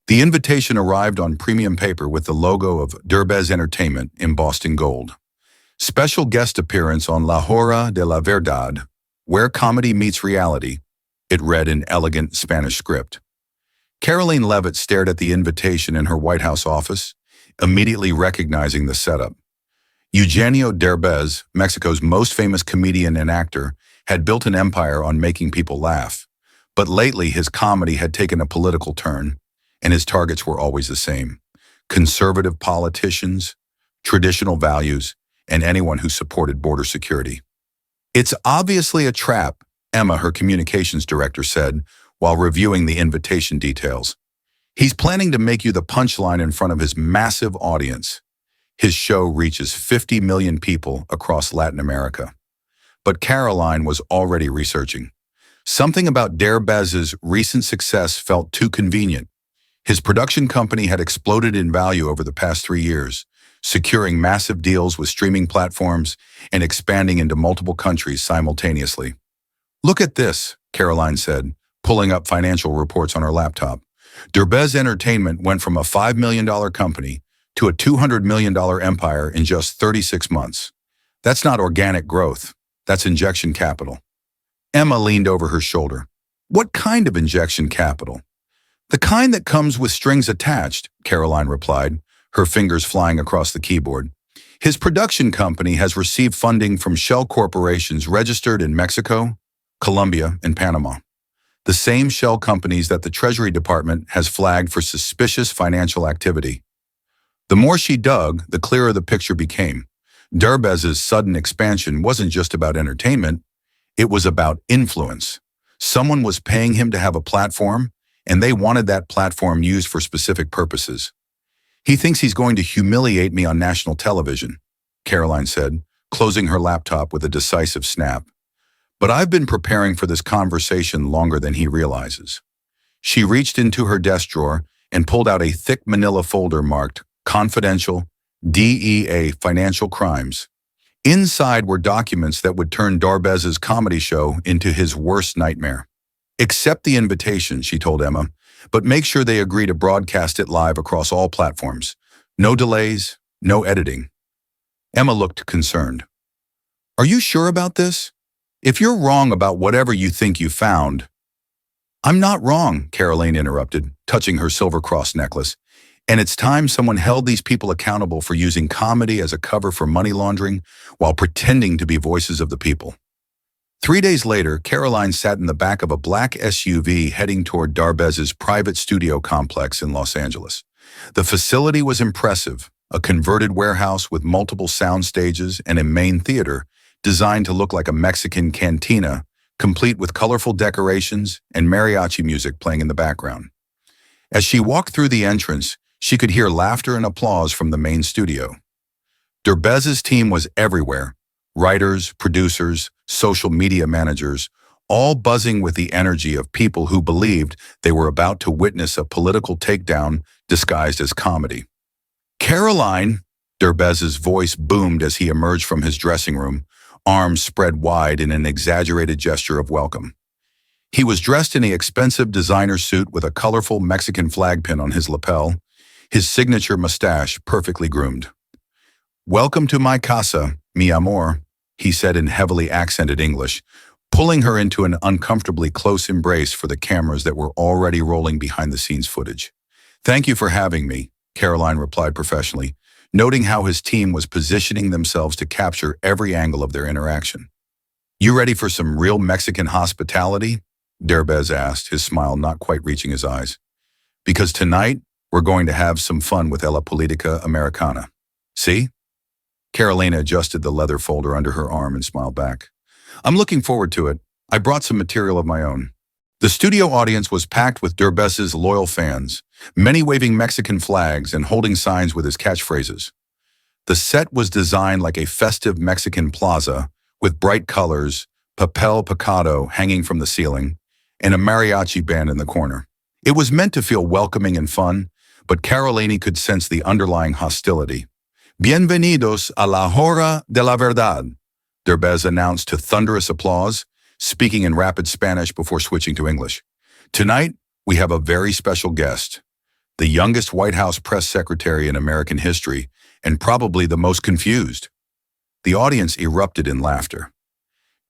The invitation arrived on premium paper with the logo of Derbez Entertainment embossed in gold. Special guest appearance on La Hora de la Verdad, where comedy meets reality, it read in elegant Spanish script. Karoline Levitt stared at the invitation in her White House office, immediately recognizing the setup. Eugenio Derbez, Mexico's most famous comedian and actor, had built an empire on making people laugh. But lately his comedy had taken a political turn, and his targets were always the same: conservative politicians, traditional values, and anyone who supported border security. "It's obviously a trap," Emma, her communications director, said while reviewing the invitation details. "He's planning to make you the punchline in front of his massive audience." His show reaches 50 million people across Latin America. But Karoline was already researching. Something about Derbez's recent success felt too convenient. His production company had exploded in value over the past 3 years, securing massive deals with streaming platforms and expanding into multiple countries simultaneously. "Look at this," Karoline said, pulling up financial reports on her laptop. Derbez Entertainment went from a $5 million company to a $200 million empire in just 36 months. That's not organic growth. That's injection capital. Emma leaned over her shoulder. "What kind of injection capital?" "The kind that comes with strings attached," Karoline replied, her fingers flying across the keyboard. "His production company has received funding from shell corporations registered in Mexico, Colombia, and Panama. The same shell companies that the Treasury Department has flagged for suspicious financial activity." The more she dug, the clearer the picture became. Derbez's sudden expansion wasn't just about entertainment, it was about influence. Someone was paying him to have a platform, and they wanted that platform used for specific purposes. "He thinks he's going to humiliate me on national television," Karoline said, closing her laptop with a decisive snap. "But I've been preparing for this conversation longer than he realizes." She reached into her desk drawer and pulled out a thick manila folder marked "Confidential, DEA Financial Crimes." Inside were documents that would turn Derbez's comedy show into his worst nightmare. "Accept the invitation," she told Emma, "but make sure they agree to broadcast it live across all platforms. No delays, no editing." Emma looked concerned. "Are you sure about this? If you're wrong about whatever you think you found—" "I'm not wrong," Karoline interrupted, touching her silver cross necklace. "And it's time someone held these people accountable for using comedy as a cover for money laundering while pretending to be voices of the people." 3 days later, Karoline sat in the back of a black SUV heading toward Derbez's private studio complex in Los Angeles. The facility was impressive, a converted warehouse with multiple sound stages and a main theater designed to look like a Mexican cantina, complete with colorful decorations and mariachi music playing in the background. As she walked through the entrance, she could hear laughter and applause from the main studio. Derbez's team was everywhere: writers, producers, social media managers, all buzzing with the energy of people who believed they were about to witness a political takedown disguised as comedy. "Karoline!" Derbez's voice boomed as he emerged from his dressing room, arms spread wide in an exaggerated gesture of welcome. He was dressed in an expensive designer suit with a colorful Mexican flag pin on his lapel, his signature mustache perfectly groomed. "Welcome to my casa, mi amor," he said in heavily accented English, pulling her into an uncomfortably close embrace for the cameras that were already rolling behind-the-scenes footage. "Thank you for having me," Karoline replied professionally, noting how his team was positioning themselves to capture every angle of their interaction. "You ready for some real Mexican hospitality?" Derbez asked, his smile not quite reaching his eyes. "Because tonight, we're going to have some fun with La Politica Americana. See?" Carolina adjusted the leather folder under her arm and smiled back. "I'm looking forward to it. I brought some material of my own." The studio audience was packed with Derbez's loyal fans, many waving Mexican flags and holding signs with his catchphrases. The set was designed like a festive Mexican plaza, with bright colors, papel picado hanging from the ceiling, and a mariachi band in the corner. It was meant to feel welcoming and fun, but Karoline could sense the underlying hostility. "Bienvenidos a la hora de la verdad," Derbez announced to thunderous applause, speaking in rapid Spanish before switching to English. "Tonight, we have a very special guest. the youngest White House press secretary in American history, and probably the most confused. The audience erupted in laughter.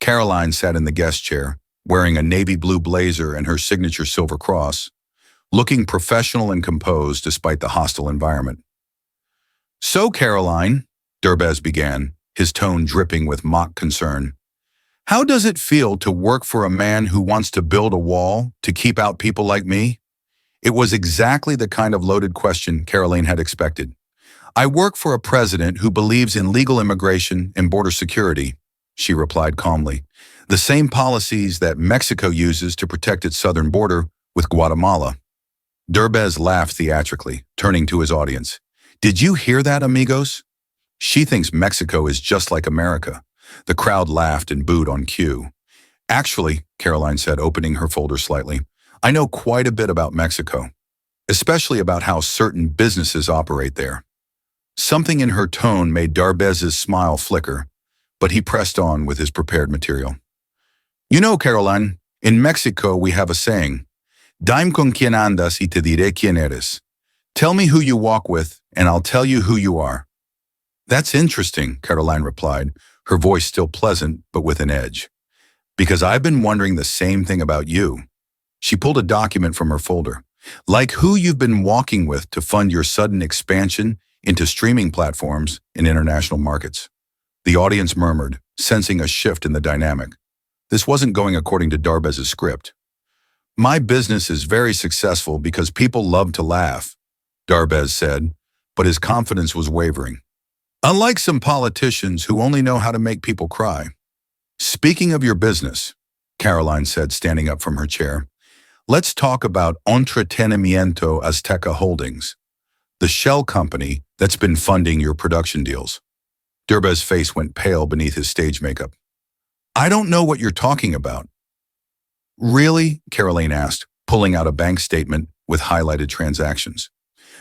Karoline sat in the guest chair, wearing a navy blue blazer and her signature silver cross, looking professional and composed despite the hostile environment. "So, Karoline," Derbez began, his tone dripping with mock concern, "how does it feel to work for a man who wants to build a wall to keep out people like me?" It was exactly the kind of loaded question Karoline had expected. "I work for a president who believes in legal immigration and border security," she replied calmly. "The same policies that Mexico uses to protect its southern border with Guatemala." Derbez laughed theatrically, turning to his audience. "Did you hear that, amigos? She thinks Mexico is just like America." The crowd laughed and booed on cue. "Actually," Karoline said, opening her folder slightly, "I know quite a bit about Mexico, especially about how certain businesses operate there." Something in her tone made Derbez's smile flicker, but he pressed on with his prepared material. "You know, Karoline, in Mexico we have a saying, Dime con quien andas y te diré quién eres. Tell me who you walk with, and I'll tell you who you are." "That's interesting," Karoline replied, her voice still pleasant but with an edge. "Because I've been wondering the same thing about you." She pulled a document from her folder. "Like who you've been walking with to fund your sudden expansion into streaming platforms in international markets." The audience murmured, sensing a shift in the dynamic. This wasn't going according to Derbez's script. "My business is very successful because people love to laugh," Derbez said, but his confidence was wavering. "Unlike some politicians who only know how to make people cry." "Speaking of your business," Karoline said, standing up from her chair, "let's talk about Entretenimiento Azteca Holdings, the shell company that's been funding your production deals." Derbez's face went pale beneath his stage makeup. "I don't know what you're talking about." "Really?" Karoline asked, pulling out a bank statement with highlighted transactions.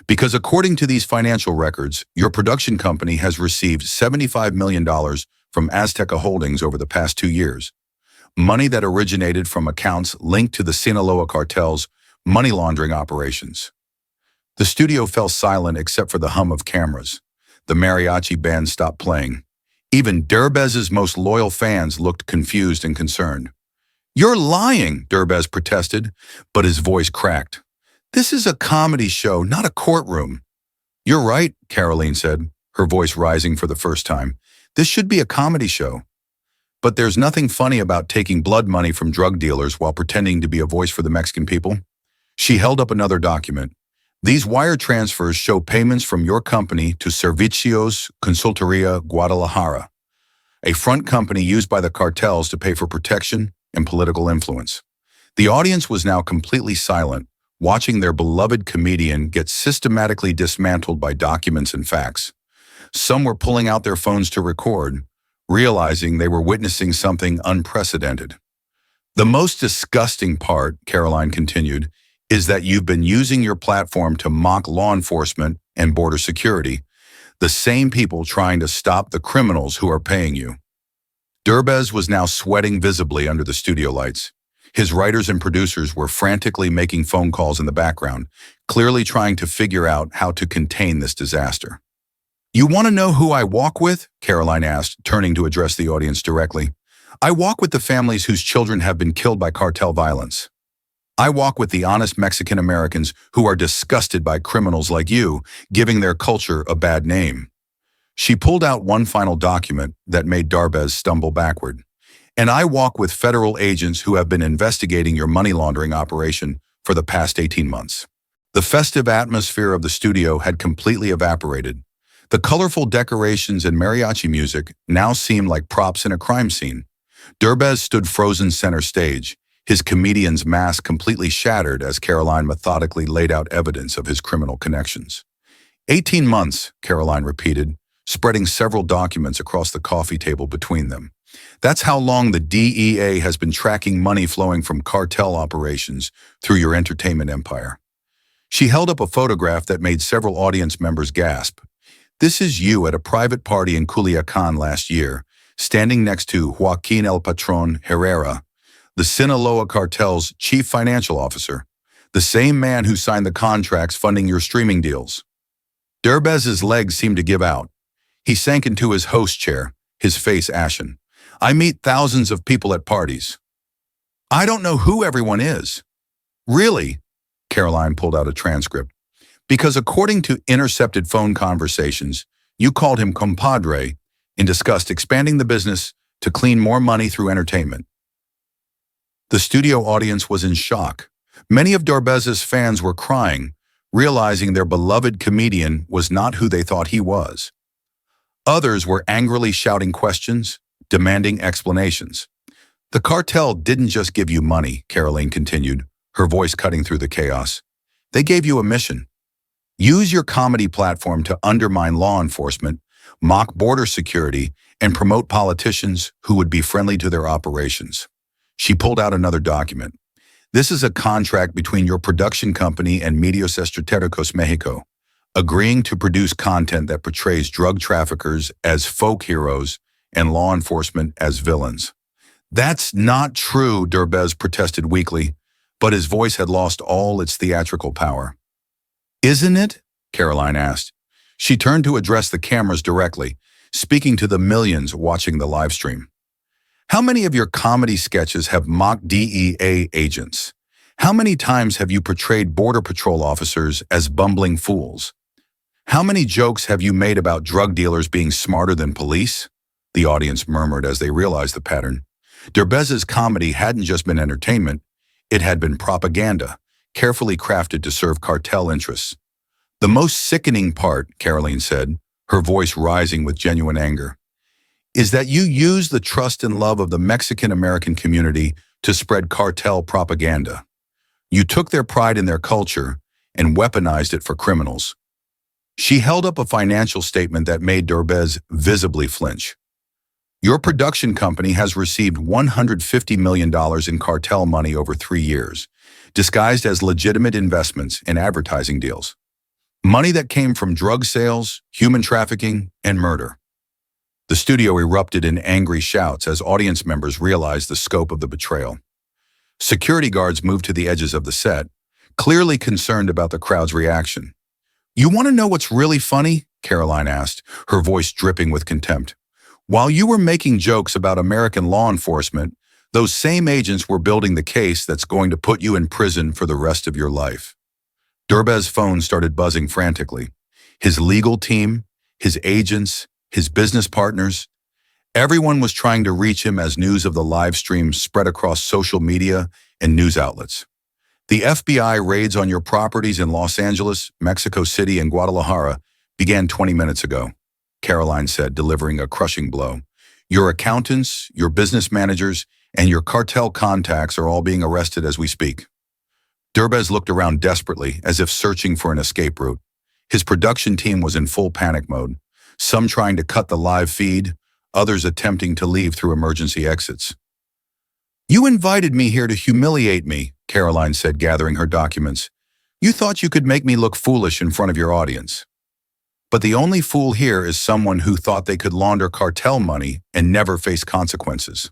"Because according to these financial records, your production company has received $75 million from Azteca Holdings over the past 2 years. Money that originated from accounts linked to the Sinaloa cartel's money laundering operations." The studio fell silent except for the hum of cameras. The mariachi band stopped playing. Even Derbez's most loyal fans looked confused and concerned. "You're lying," Derbez protested, but his voice cracked. "This is a comedy show, not a courtroom." "You're right," Karoline said, her voice rising for the first time. "This should be a comedy show. But there's nothing funny about taking blood money from drug dealers while pretending to be a voice for the Mexican people." She held up another document. "These wire transfers show payments from your company to Servicios Consultoría Guadalajara, a front company used by the cartels to pay for protection and political influence." The audience was now completely silent, watching their beloved comedian get systematically dismantled by documents and facts. Some were pulling out their phones to record, realizing they were witnessing something unprecedented. "The most disgusting part," Karoline continued, "is that you've been using your platform to mock law enforcement and border security, the same people trying to stop the criminals who are paying you." Derbez was now sweating visibly under the studio lights. His writers and producers were frantically making phone calls in the background, clearly trying to figure out how to contain this disaster. "You want to know who I walk with?" Karoline asked, turning to address the audience directly. "I walk with the families whose children have been killed by cartel violence. I walk with the honest Mexican Americans who are disgusted by criminals like you, giving their culture a bad name." She pulled out one final document that made Derbez stumble backward. "And I walk with federal agents who have been investigating your money laundering operation for the past 18 months. The festive atmosphere of the studio had completely evaporated. The colorful decorations and mariachi music now seemed like props in a crime scene. Derbez stood frozen center stage, his comedian's mask completely shattered as Karoline methodically laid out evidence of his criminal connections. 18 months, Karoline repeated, spreading several documents across the coffee table between them. That's how long the DEA has been tracking money flowing from cartel operations through your entertainment empire. She held up a photograph that made several audience members gasp. This is you at a private party in Culiacan last year, standing next to Joaquin El Patron Herrera, the Sinaloa cartel's chief financial officer. The same man who signed the contracts funding your streaming deals. Derbez's legs seemed to give out. He sank into his host chair, his face ashen. I meet thousands of people at parties. I don't know who everyone is. Really? Karoline pulled out a transcript. Because according to intercepted phone conversations, you called him compadre and discussed expanding the business to clean more money through entertainment. The studio audience was in shock. Many of Derbez's fans were crying, realizing their beloved comedian was not who they thought he was. Others were angrily shouting questions, demanding explanations. The cartel didn't just give you money, Karoline continued, her voice cutting through the chaos. They gave you a mission. Use your comedy platform to undermine law enforcement, mock border security, and promote politicians who would be friendly to their operations. She pulled out another document. This is a contract between your production company and Medios Estratégicos Mexico, agreeing to produce content that portrays drug traffickers as folk heroes and law enforcement as villains. That's not true, Derbez protested weakly, but his voice had lost all its theatrical power. Isn't it? Karoline asked. She turned to address the cameras directly, speaking to the millions watching the live stream. How many of your comedy sketches have mocked DEA agents? How many times have you portrayed Border Patrol officers as bumbling fools? How many jokes have you made about drug dealers being smarter than police? The audience murmured as they realized the pattern. Derbez's comedy hadn't just been entertainment, it had been propaganda, carefully crafted to serve cartel interests. The most sickening part, Karoline said, her voice rising with genuine anger, is that you use the trust and love of the Mexican-American community to spread cartel propaganda. You took their pride in their culture and weaponized it for criminals. She held up a financial statement that made Derbez visibly flinch. Your production company has received $150 million in cartel money over 3 years, disguised as legitimate investments in advertising deals. Money that came from drug sales, human trafficking, and murder. The studio erupted in angry shouts as audience members realized the scope of the betrayal. Security guards moved to the edges of the set, clearly concerned about the crowd's reaction. You want to know what's really funny? Karoline asked, her voice dripping with contempt. While you were making jokes about American law enforcement, those same agents were building the case that's going to put you in prison for the rest of your life. Derbez's phone started buzzing frantically. His legal team, his agents, his business partners, everyone was trying to reach him as news of the live stream spread across social media and news outlets. The FBI raids on your properties in Los Angeles, Mexico City, and Guadalajara began 20 minutes ago, Karoline said, delivering a crushing blow. Your accountants, your business managers, and your cartel contacts are all being arrested as we speak. Derbez looked around desperately, as if searching for an escape route. His production team was in full panic mode, some trying to cut the live feed, others attempting to leave through emergency exits. You invited me here to humiliate me, Karoline said, gathering her documents. You thought you could make me look foolish in front of your audience. But the only fool here is someone who thought they could launder cartel money and never face consequences.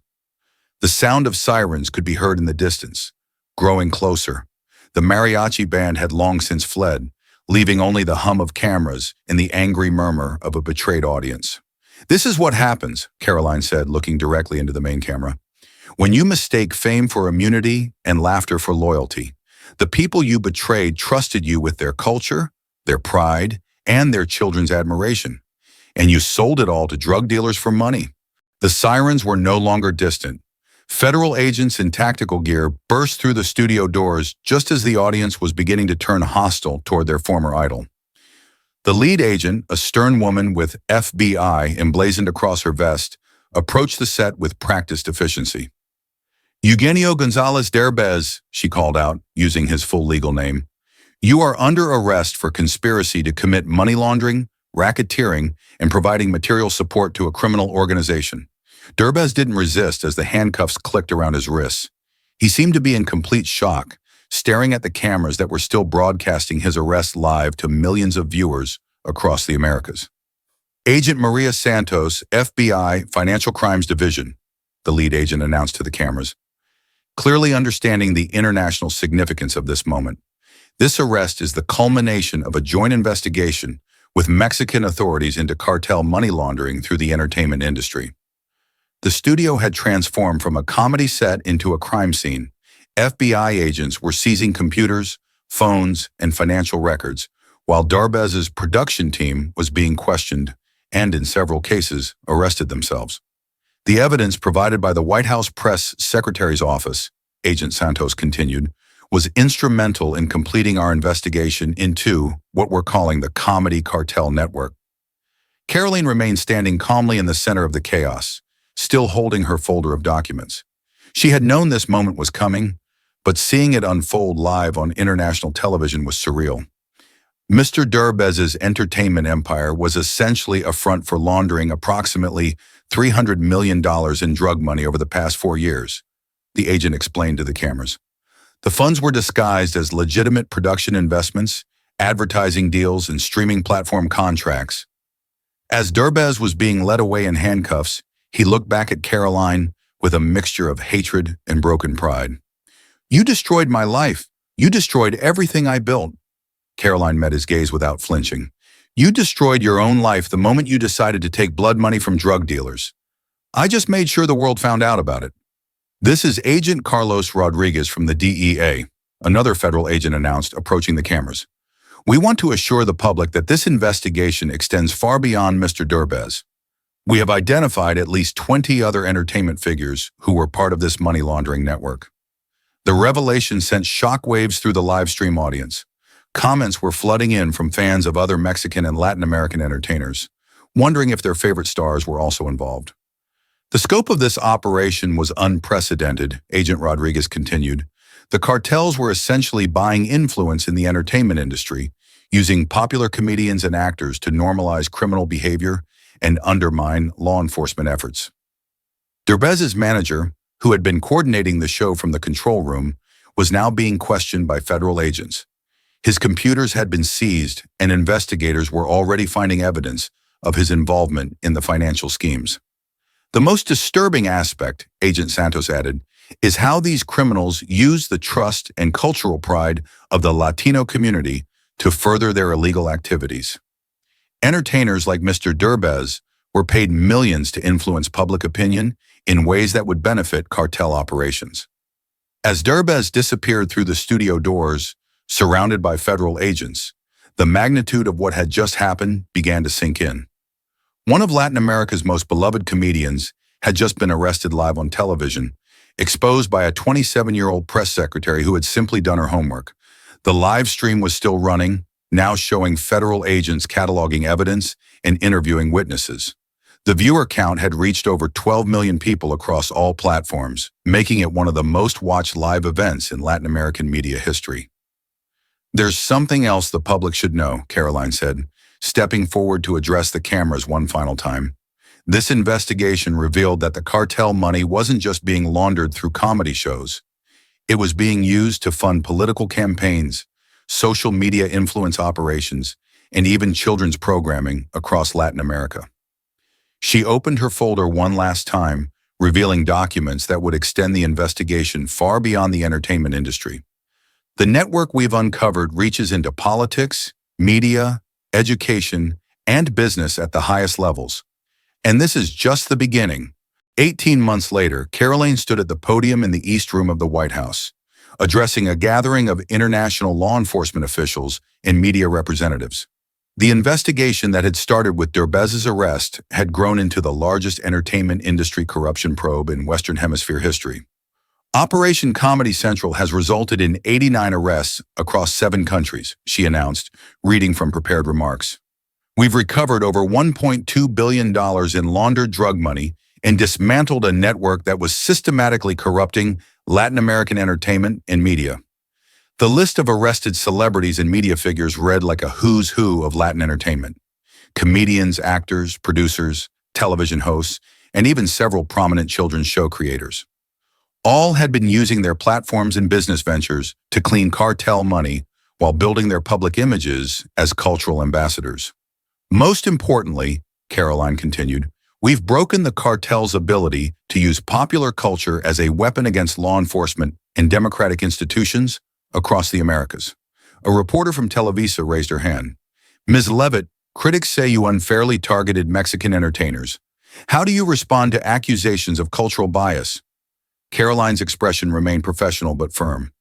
The sound of sirens could be heard in the distance, growing closer. The mariachi band had long since fled, leaving only the hum of cameras and the angry murmur of a betrayed audience. This is what happens, Karoline said, looking directly into the main camera. When you mistake fame for immunity and laughter for loyalty, the people you betrayed trusted you with their culture, their pride, and their children's admiration. And you sold it all to drug dealers for money. The sirens were no longer distant. Federal agents in tactical gear burst through the studio doors just as the audience was beginning to turn hostile toward their former idol. The lead agent, a stern woman with FBI emblazoned across her vest, approached the set with practiced efficiency. Eugenio Gonzalez Derbez, she called out, using his full legal name. You are under arrest for conspiracy to commit money laundering, racketeering, and providing material support to a criminal organization. Derbez didn't resist as the handcuffs clicked around his wrists. He seemed to be in complete shock, staring at the cameras that were still broadcasting his arrest live to millions of viewers across the Americas. Agent Maria Santos, FBI, Financial Crimes Division, the lead agent announced to the cameras, clearly understanding the international significance of this moment. This arrest is the culmination of a joint investigation with Mexican authorities into cartel money laundering through the entertainment industry. The studio had transformed from a comedy set into a crime scene. FBI agents were seizing computers, phones, and financial records, while Derbez's production team was being questioned and, in several cases, arrested themselves. The evidence provided by the White House Press Secretary's office, Agent Santos continued, was instrumental in completing our investigation into what we're calling the Comedy Cartel Network. Karoline remained standing calmly in the center of the chaos, still holding her folder of documents. She had known this moment was coming, but seeing it unfold live on international television was surreal. Mr. Derbez's entertainment empire was essentially a front for laundering approximately $300 million in drug money over the past 4 years, the agent explained to the cameras. The funds were disguised as legitimate production investments, advertising deals, and streaming platform contracts. As Derbez was being led away in handcuffs, he looked back at Karoline with a mixture of hatred and broken pride. "You destroyed my life. You destroyed everything I built." Karoline met his gaze without flinching. "You destroyed your own life the moment you decided to take blood money from drug dealers. I just made sure the world found out about it." "This is Agent Carlos Rodriguez from the DEA," another federal agent announced, approaching the cameras. "We want to assure the public that this investigation extends far beyond Mr. Derbez. We have identified at least 20 other entertainment figures who were part of this money laundering network." The revelation sent shockwaves through the live stream audience. Comments were flooding in from fans of other Mexican and Latin American entertainers, wondering if their favorite stars were also involved. "The scope of this operation was unprecedented," Agent Rodriguez continued. "The cartels were essentially buying influence in the entertainment industry, using popular comedians and actors to normalize criminal behavior and undermine law enforcement efforts." Derbez's manager, who had been coordinating the show from the control room, was now being questioned by federal agents. His computers had been seized, and investigators were already finding evidence of his involvement in the financial schemes. "The most disturbing aspect," Agent Santos added, "is how these criminals use the trust and cultural pride of the Latino community to further their illegal activities." Entertainers like Mr. Derbez were paid millions to influence public opinion in ways that would benefit cartel operations. As Derbez disappeared through the studio doors, surrounded by federal agents, the magnitude of what had just happened began to sink in. One of Latin America's most beloved comedians had just been arrested live on television, exposed by a 27-year-old press secretary who had simply done her homework. The live stream was still running, now showing federal agents cataloging evidence and interviewing witnesses. The viewer count had reached over 12 million people across all platforms, making it one of the most watched live events in Latin American media history. "There's something else the public should know," Karoline said, stepping forward to address the cameras one final time. "This investigation revealed that the cartel money wasn't just being laundered through comedy shows. It was being used to fund political campaigns, social media influence operations, and even children's programming across Latin America." She opened her folder one last time, revealing documents that would extend the investigation far beyond the entertainment industry. "The network we've uncovered reaches into politics, media, education, and business at the highest levels. And this is just the beginning." 18 months later, Karoline stood at the podium in the East Room of the White House, addressing a gathering of international law enforcement officials and media representatives. The investigation that had started with Derbez's arrest had grown into the largest entertainment industry corruption probe in Western Hemisphere history. "Operation Comedy Central has resulted in 89 arrests across 7 countries, she announced, reading from prepared remarks. "We've recovered over $1.2 billion in laundered drug money and dismantled a network that was systematically corrupting Latin American entertainment and media." The list of arrested celebrities and media figures read like a who's who of Latin entertainment. Comedians, actors, producers, television hosts, and even several prominent children's show creators. All had been using their platforms and business ventures to clean cartel money while building their public images as cultural ambassadors. "Most importantly," Karoline continued, "we've broken the cartel's ability to use popular culture as a weapon against law enforcement and democratic institutions across the Americas. A reporter from Televisa raised her hand. Ms. Levitt, critics say you unfairly targeted Mexican entertainers. How do you respond to accusations of cultural bias? Karoline's expression remained professional but firm.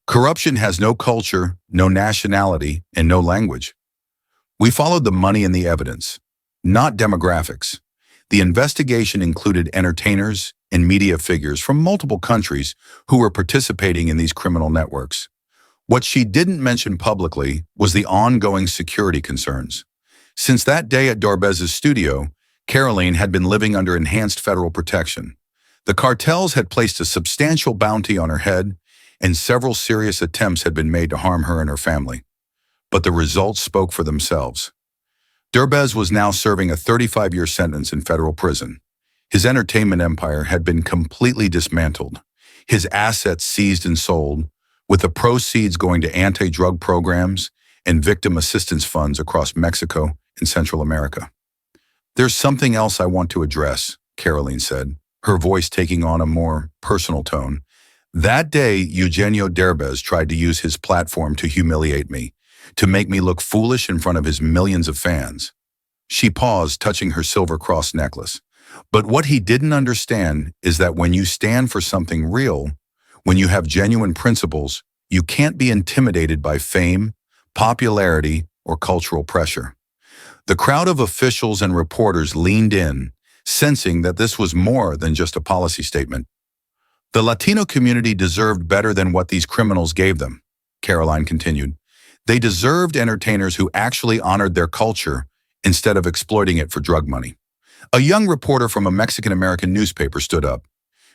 Corruption has no culture, no nationality, and no language. We followed the money and the evidence, not demographics. The investigation included entertainers and media figures from multiple countries who were participating in these criminal networks. What she didn't mention publicly was the ongoing security concerns. Since that day at Derbez's studio, Karoline had been living under enhanced federal protection. The cartels had placed a substantial bounty on her head, and several serious attempts had been made to harm her and her family. But the results spoke for themselves. Derbez was now serving a 35-year sentence in federal prison. His entertainment empire had been completely dismantled, his assets seized and sold, with the proceeds going to anti-drug programs and victim assistance funds across Mexico and Central America. There's something else I want to address, Karoline said, her voice taking on a more personal tone. That day, Eugenio Derbez tried to use his platform to humiliate me, to make me look foolish in front of his millions of fans. She paused, touching her silver cross necklace. But what he didn't understand is that when you stand for something real, when you have genuine principles, you can't be intimidated by fame, popularity, or cultural pressure. The crowd of officials and reporters leaned in, sensing that this was more than just a policy statement. The Latino community deserved better than what these criminals gave them, Karoline continued. They deserved entertainers who actually honored their culture instead of exploiting it for drug money. A young reporter from a Mexican-American newspaper stood up.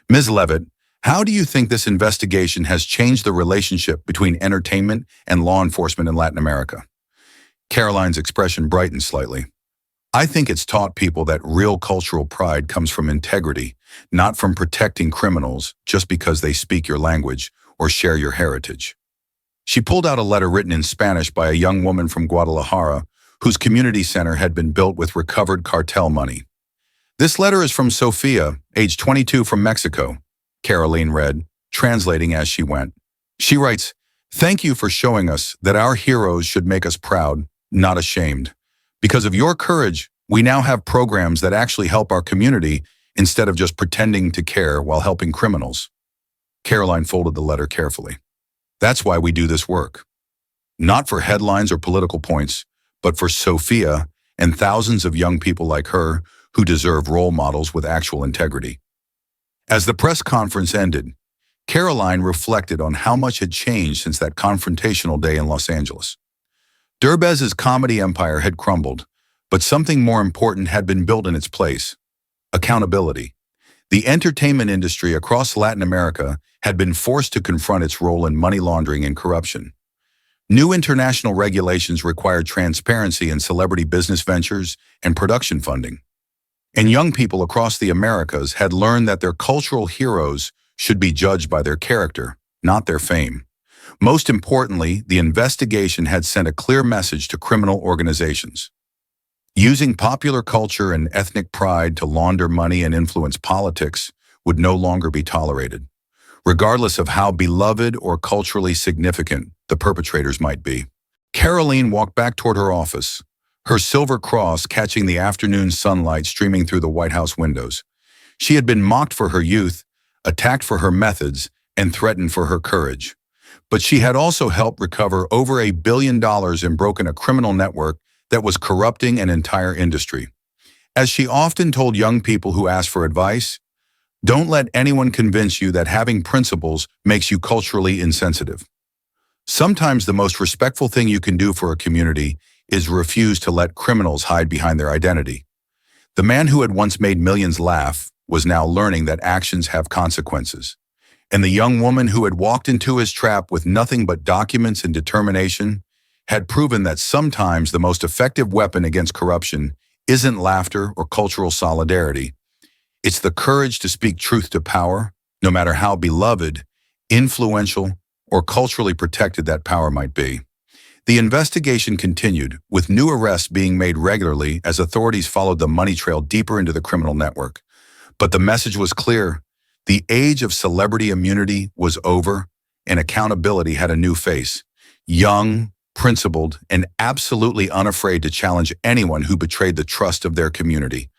Ms. Levitt, how do you think this investigation has changed the relationship between entertainment and law enforcement in Latin America? Karoline's expression brightened slightly. I think it's taught people that real cultural pride comes from integrity, not from protecting criminals just because they speak your language or share your heritage. She pulled out a letter written in Spanish by a young woman from Guadalajara whose community center had been built with recovered cartel money. This letter is from Sofia, age 22 from Mexico, Karoline read, translating as she went. She writes, "Thank you for showing us that our heroes should make us proud, not ashamed. Because of your courage, we now have programs that actually help our community instead of just pretending to care while helping criminals." Karoline folded the letter carefully. That's why we do this work. Not for headlines or political points, but for Sofia and thousands of young people like her who deserve role models with actual integrity. As the press conference ended, Karoline reflected on how much had changed since that confrontational day in Los Angeles. Derbez's comedy empire had crumbled, but something more important had been built in its place: accountability. The entertainment industry across Latin America had been forced to confront its role in money laundering and corruption. New international regulations required transparency in celebrity business ventures and production funding. And young people across the Americas had learned that their cultural heroes should be judged by their character, not their fame. Most importantly, the investigation had sent a clear message to criminal organizations. Using popular culture and ethnic pride to launder money and influence politics would no longer be tolerated, regardless of how beloved or culturally significant the perpetrators might be. Karoline walked back toward her office, her silver cross catching the afternoon sunlight streaming through the White House windows. She had been mocked for her youth, attacked for her methods, and threatened for her courage. But she had also helped recover over $1 billion and broken a criminal network that was corrupting an entire industry. As she often told young people who asked for advice, don't let anyone convince you that having principles makes you culturally insensitive. Sometimes the most respectful thing you can do for a community is refuse to let criminals hide behind their identity. The man who had once made millions laugh was now learning that actions have consequences. And the young woman who had walked into his trap with nothing but documents and determination had proven that sometimes the most effective weapon against corruption isn't laughter or cultural solidarity. It's the courage to speak truth to power, no matter how beloved, influential, or culturally protected that power might be. The investigation continued, with new arrests being made regularly as authorities followed the money trail deeper into the criminal network. But the message was clear. The age of celebrity immunity was over, and accountability had a new face. Young, principled, and absolutely unafraid to challenge anyone who betrayed the trust of their community.